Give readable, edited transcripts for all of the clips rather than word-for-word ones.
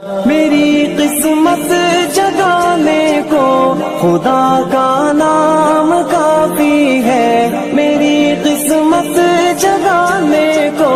میری قسمت جگانے کو خدا کا نام کافی ہے، میری قسمت جگانے کو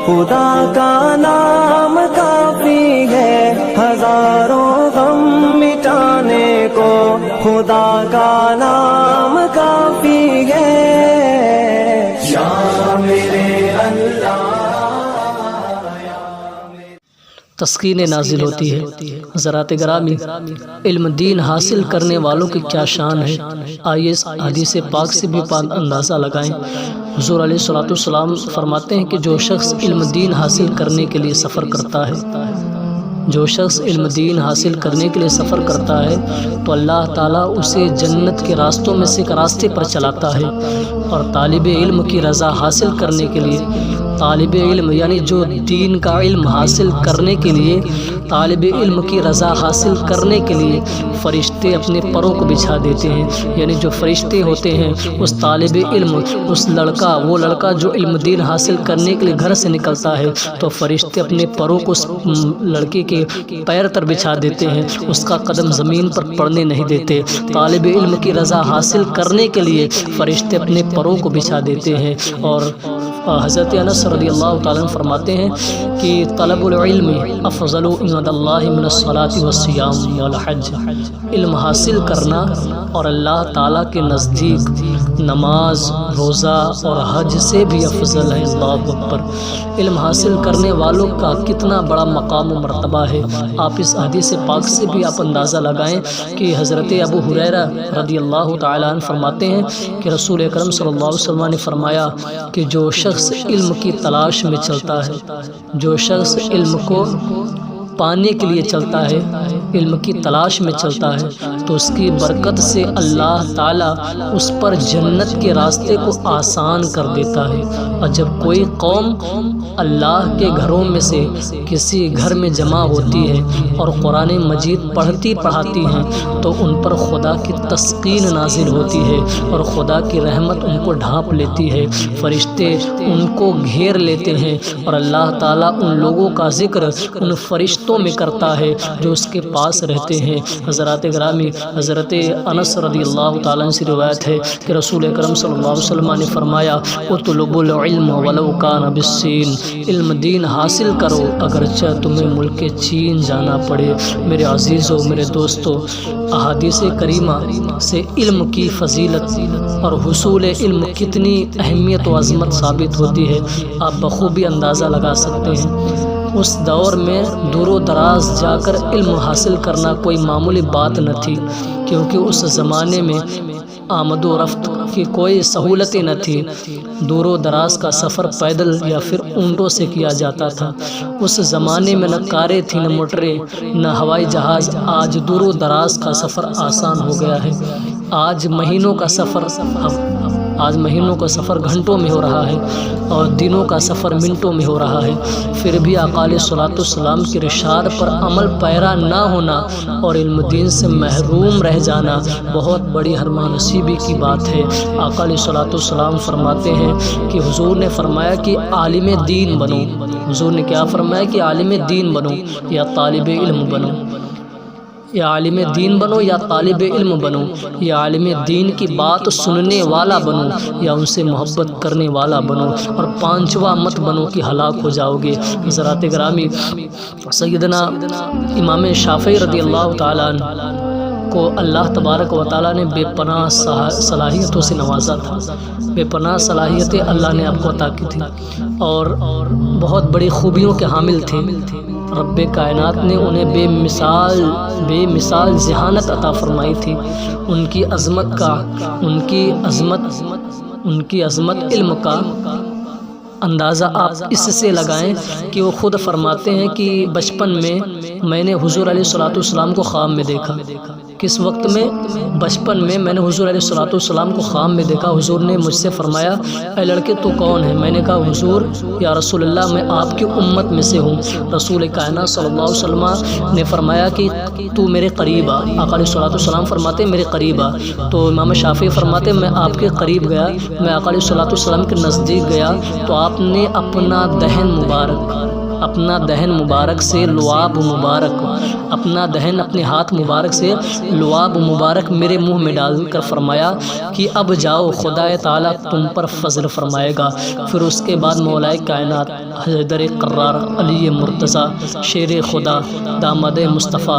خدا کا نام کافی ہے، ہزاروں غم مٹانے کو خدا کا نام کافی ہے، یا میرے اللہ۔ تسکین نازل ہوتی ہے۔ حضرات گرامی، علم دین حاصل کرنے والوں کی کیا شان ہے، آئیے اس حدیث پاک سے بھی اندازہ لگائیں۔ حضور علیہ الصلوۃ والسلام فرماتے ہیں کہ جو شخص علم دین حاصل کرنے کے لیے سفر کرتا ہے، جو شخص علم دین حاصل کرنے کے لیے سفر کرتا ہے تو اللہ تعالیٰ اسے جنت کے راستوں میں سے ایک راستے پر چلاتا ہے، اور طالب علم کی رضا حاصل کرنے کے لیے، طالب علم یعنی جو دین کا علم حاصل کرنے کے لیے، طالب علم کی رضا حاصل کرنے کے لیے فرشتے اپنے پروں کو بچھا دیتے ہیں، یعنی جو فرشتے ہوتے ہیں اس طالب علم، اس لڑکا، وہ لڑکا جو علم دین حاصل کرنے کے لیے گھر سے نکلتا ہے تو فرشتے اپنے پروں کو اس لڑکے کے پیر تر بچھا دیتے ہیں، اس کا قدم زمین پر پڑنے نہیں دیتے۔ طالب علم کی رضا حاصل کرنے کے لیے فرشتے اپنے پروں کو بچھا دیتے ہیں۔ اور حضرت انس رضی اللہ تعالیٰ عنہ فرماتے ہیں کہ طلب العلم افضل عند اللہ من الصلاۃ والصیام والحج، علم حاصل کرنا اور اللہ تعالیٰ کے نزدیک نماز، روزہ اور حج سے بھی افضل ہے۔ اللہ اکبر۔ علم حاصل کرنے والوں کا کتنا بڑا مقام و مرتبہ ہے، آپ اس حدیث پاک سے بھی آپ اندازہ لگائیں کہ حضرت ابو ہریرہ رضی اللہ تعالیٰ عنہ فرماتے ہیں کہ رسول اکرم صلی اللہ علیہ وسلم نے فرمایا کہ جو شخص علم کی تلاش میں چلتا ہے، جو شخص علم کو پانے کے لیے چلتا ہے، علم کی تلاش میں چلتا ہے تو اس کی برکت سے اللہ تعالیٰ اس پر جنت کے راستے کو آسان کر دیتا ہے۔ اور جب کوئی قوم اللہ کے گھروں میں سے کسی گھر میں جمع ہوتی ہے اور قرآن مجید پڑھتی پڑھاتی ہیں تو ان پر خدا کی تسکین نازل ہوتی ہے اور خدا کی رحمت ان کو ڈھانپ لیتی ہے، فرشتے ان کو گھیر لیتے ہیں اور اللہ تعالیٰ ان لوگوں کا ذکر ان فرشتوں میں کرتا ہے جو اس کے پاس رہتے ہیں۔ حضرات گرامی، حضرت انس رضی اللہ تعالیٰ سے روایت ہے کہ رسول اکرم صلی اللہ علیہ وسلم نے فرمایا اطلبوا العلم ولو کان بالصین، علم دین حاصل کرو اگرچہ تمہیں ملک چین جانا پڑے۔ میرے عزیزوں، میرے دوستوں، احادیث کریمہ سے علم کی فضیلت اور حصول علم کتنی اہمیت و عظمت ثابت ہوتی ہے، آپ بخوبی اندازہ لگا سکتے ہیں۔ اس دور میں دور و دراز جا کر علم حاصل کرنا کوئی معمولی بات نہ تھی، کیونکہ اس زمانے میں آمد و رفت کی کوئی سہولتیں نہ تھی۔ دور و دراز کا سفر پیدل یا پھر اونٹوں سے کیا جاتا تھا۔ اس زمانے میں نہ کاریں تھیں، نہ موٹریں، نہ ہوائی جہاز۔ آج دور و دراز کا سفر آسان ہو گیا ہے۔ آج مہینوں کا سفر گھنٹوں میں ہو رہا ہے اور دنوں کا سفر منٹوں میں ہو رہا ہے۔ پھر بھی آقا علیہ الصلوۃ والسلام کی ارشاد پر عمل پیرا نہ ہونا اور علم دین سے محروم رہ جانا بہت بڑی ہرما نصیبی کی بات ہے۔ آقا علیہ الصلوۃ والسلام فرماتے ہیں کہ حضور نے فرمایا کہ عالم دین بنو، حضور نے کیا فرمایا کہ عالم دین بنو یا طالب علم بنو، یا عالم دین بنو یا طالب علم بنو، یا عالم دین کی بات سننے والا بنو یا ان سے محبت کرنے والا بنو، اور پانچواں مت بنو کہ ہلاک ہو جاؤ گے۔ حضرات گرامی، سیدنا امام شافعی رضی اللہ تعالیٰ عنہ کو اللہ تبارک و تعالیٰ نے بے پناہ صلاحیتوں سے نوازا تھا، بے پناہ صلاحیتیں اللہ نے آپ کو عطا کی تھی اور بہت بڑی خوبیوں کے حامل تھے۔ رب کائنات نے انہیں بے مثال ذہانت عطا فرمائی تھی۔ ان کی عظمت علم کا اندازہ آپ اس سے لگائیں کہ وہ خود فرماتے ہیں کہ بچپن میں نے حضور علیہ الصلوۃ والسلام کو خواب میں دیکھا۔ کس وقت میں؟ بچپن میں میں نے حضور علیہ الصلوۃ والسلام کو خواب میں دیکھا۔ حضور نے مجھ سے فرمایا اے لڑکے تو کون ہے؟ میں نے کہا حضور یا رسول اللہ میں آپ کی امت میں سے ہوں۔ رسول کائنات صلی اللہ علیہ وسلم نے فرمایا کہ تو میرے قریب آ۔ آقا علیہ الصلوۃ والسلام فرماتے میرے قریب آ، تو امام شافعی فرماتے میں آپ کے قریب گیا، میں آقا علیہ الصلوۃ والسلام کے نزدیک گیا تو آپ نے اپنا دہن مبارک اپنا دہن مبارک سے لعاب مبارک، اپنا دہن اپنے ہاتھ مبارک سے لعاب مبارک میرے منہ میں ڈال کر فرمایا کہ اب جاؤ، خدا تعالیٰ تم پر فضل فرمائے گا۔ پھر اس کے بعد مولا کائنات حیدر قرار علی مرتضیٰ شیر خدا داماد مصطفیٰ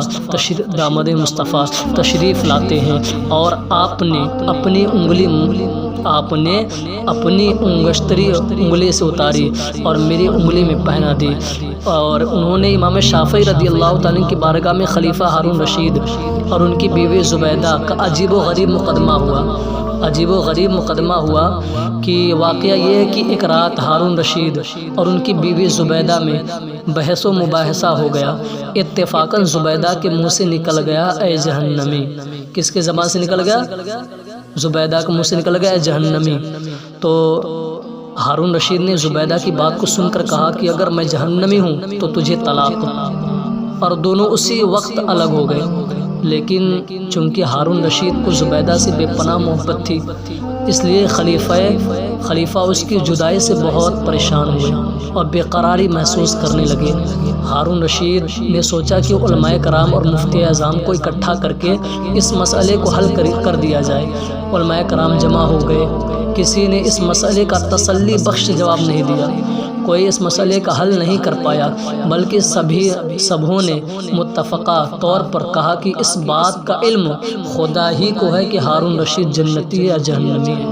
تشریف لاتے ہیں، اور آپ نے اپنی انگشتری انگلی سے اتاری اور میری انگلی میں پہنا دی، اور انہوں نے امام شافعی رضی اللہ تعالیٰ کی بارگاہ میں خلیفہ ہارون رشید اور ان کی بیوی زبیدہ کا عجیب و غریب مقدمہ ہوا کہ واقعہ یہ ہے کہ ایک رات ہارون رشید اور ان کی بیوی زبیدہ میں بحث و مباحثہ ہو گیا۔ اتفاقاً زبیدہ کے منہ سے نکل گیا اے جہنمی۔ کس کے زبان سے نکل گیا؟ زبیدہ کے منہ سے نکل گیا اے جہنمی۔ تو ہارون رشید نے زبیدہ کی بات کو سن کر کہا کہ اگر میں جہنمی ہوں تو تجھے طلاق دو، اور دونوں اسی وقت الگ ہو گئے۔ لیکن چونکہ ہارون رشید کو زبیدہ سے بے پناہ محبت تھی، اس لیے خلیفہ اس کی جدائی سے بہت پریشان ہوئے اور بے قراری محسوس کرنے لگے۔ ہارون رشید نے سوچا کہ علماء کرام اور مفتی اعظام کو اکٹھا کر کے اس مسئلے کو حل کر دیا جائے۔ علماء کرام جمع ہو گئے، کسی نے اس مسئلے کا تسلی بخش جواب نہیں دیا، کوئی اس مسئلے کا حل نہیں کر پایا، بلکہ سبھوں نے متفقہ طور پر کہا کہ اس بات کا علم خدا ہی کو ہے کہ ہارون رشید جنتی ہے یا جہنمی ہے،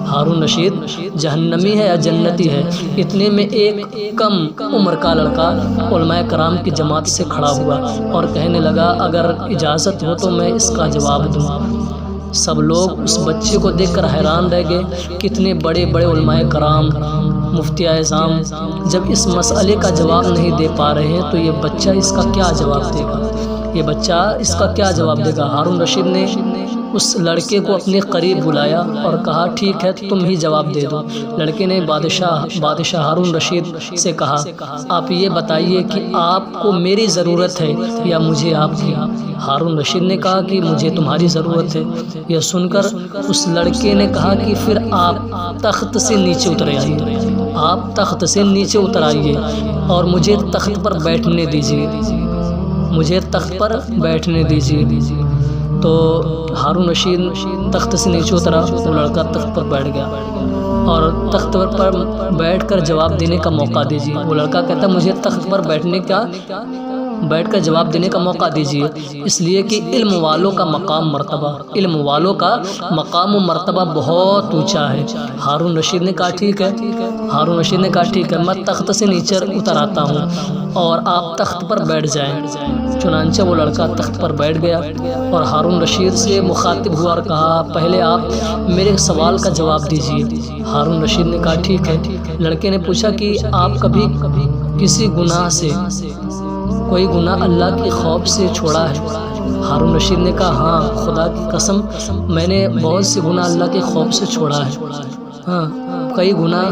ہارون رشید جہنمی ہے یا جنتی ہے۔ اتنے میں ایک کم عمر کا لڑکا علماء کرام کی جماعت سے کھڑا ہوا اور کہنے لگا اگر اجازت ہو تو میں اس کا جواب دوں۔ سب لوگ اس بچے کو دیکھ کر حیران رہ گئے، کتنے بڑے بڑے علماء کرام مفتی اعظام جب اس مسئلے کا جواب نہیں دے پا رہے ہیں تو یہ بچہ اس کا کیا جواب دے گا؟ ہارون رشید نے اس لڑکے کو اپنے قریب بلایا اور کہا ٹھیک ہے تم ہی جواب دے دو۔ لڑکے نے بادشاہ ہارون رشید سے کہا آپ یہ بتائیے کہ آپ کو میری ضرورت ہے یا مجھے آپ کی؟ ہارون رشید نے کہا کہ مجھے تمہاری ضرورت ہے۔ یہ سن کر اس لڑکے نے کہا کہ پھر آپ تخت سے نیچے اتر آئیے، آپ تخت سے نیچے اتر آئیے اور مجھے تخت پر بیٹھنے دیجیے، تو ہارون رشید تخت سے نیچے اترا، وہ لڑکا تخت پر بیٹھ گیا اور تخت پر بیٹھ کر جواب دینے کا موقع دیجیے۔ وہ لڑکا کہتا مجھے تخت پر بیٹھ کر جواب دینے کا موقع دیجیے، اس لیے کہ علم والوں کا مقام و مرتبہ بہت اونچا ہے۔ ہارون رشید نے کہا ٹھیک ہے میں تخت سے نیچے اتر آتا ہوں اور آپ تخت پر بیٹھ جائیں۔ چنانچہ وہ لڑکا تخت پر بیٹھ گیا اور ہارون رشید سے مخاطب ہوا اور کہا پہلے آپ میرے سوال کا جواب دیجیے۔ ہارون رشید نے کہا ٹھیک ہے۔ لڑکے نے پوچھا کہ آپ کبھی کسی گناہ سے کوئی گناہ اللہ کے خوف سے چھوڑا ہے؟ ہارون رشید نے کہا ہاں خدا کی قسم میں نے بہت سے گناہ اللہ کے خوف سے چھوڑا ہے، ہاں کئی گناہ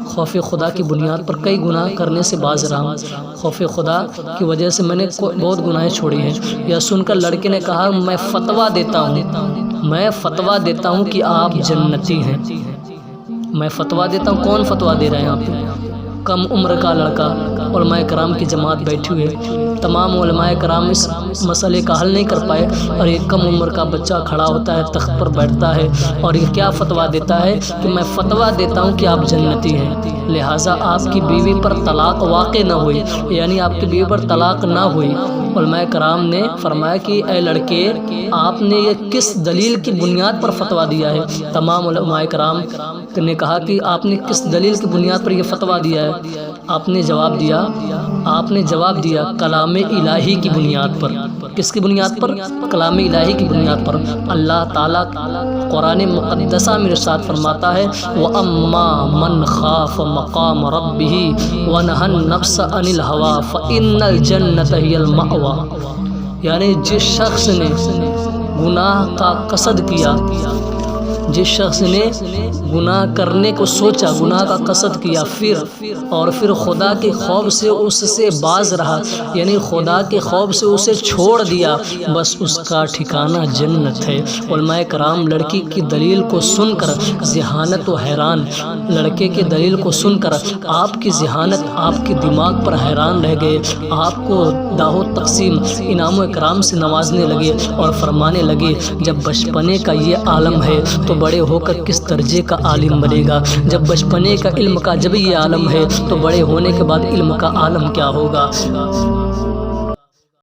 خوف خدا کی بنیاد پر کئی گناہ کرنے سے باز رہا ہوں، خوف خدا کی وجہ سے میں نے بہت گناہ چھوڑی ہیں۔ یہ سن کر لڑکے نے کہا میں فتویٰ دیتا ہوں کہ آپ جنتی ہیں، میں فتویٰ دیتا ہوں۔ کون فتویٰ دے رہے ہیں آپ؟ کم عمر کا لڑکا، علماء کرام کی جماعت بیٹھی ہوئی، تمام علماء کرام اس مسئلے کا حل نہیں کر پائے اور ایک کم عمر کا بچہ کھڑا ہوتا ہے، تخت پر بیٹھتا ہے اور یہ کیا فتویٰ دیتا ہے کہ میں فتویٰ دیتا ہوں کہ آپ جنتی ہیں، لہٰذا آپ کی بیوی پر طلاق واقع نہ ہوئی، یعنی آپ کی بیوی پر طلاق نہ ہوئی۔ علماء کرام نے فرمایا کہ اے لڑکے آپ نے یہ کس دلیل کی بنیاد پر فتویٰ دیا ہے؟ تمام علماء کرام نے کہا کہ آپ نے کس دلیل کی بنیاد پر یہ فتویٰ دیا ہے؟ آپ نے جواب دیا کلام الہی کی بنیاد پر۔ کس کی بنیاد پر؟ کلام الہی کی بنیاد پر۔ اللہ تعالیٰ قرآن مقدسہ میں ارشاد فرماتا ہے وَأَمَّا مَنْ خَافَ مَقَامَ رَبِّهِ وَنَهَى النَّفْسَ عَنِ الْهَوَىٰ فَإِنَّ الْجَنَّةَ هِيَ الْمَأْوَىٰ، یعنی جس شخص نے گناہ کا قصد کیا جس شخص نے گناہ کرنے کو سوچا، گناہ کا قصد کیا، پھر خدا کے خوف سے اس سے باز رہا، یعنی خدا کے خوف سے اسے چھوڑ دیا، بس اس کا ٹھکانہ جنت ہے۔ علماء کرام لڑکی کی دلیل کو سن کر ذہانت و حیران، لڑکے کی دلیل کو سن کر آپ کی ذہانت، آپ کے دماغ پر حیران رہ گئے، آپ کو داو تقسیم، انعام و اکرام سے نوازنے لگے اور فرمانے لگے جب بچپنے کا یہ عالم ہے تو بڑے ہو کر کس درجے کا عالم بنے گا، جب بچپنے کا علم کا جب یہ عالم ہے تو بڑے ہونے کے بعد علم کا عالم کیا ہوگا۔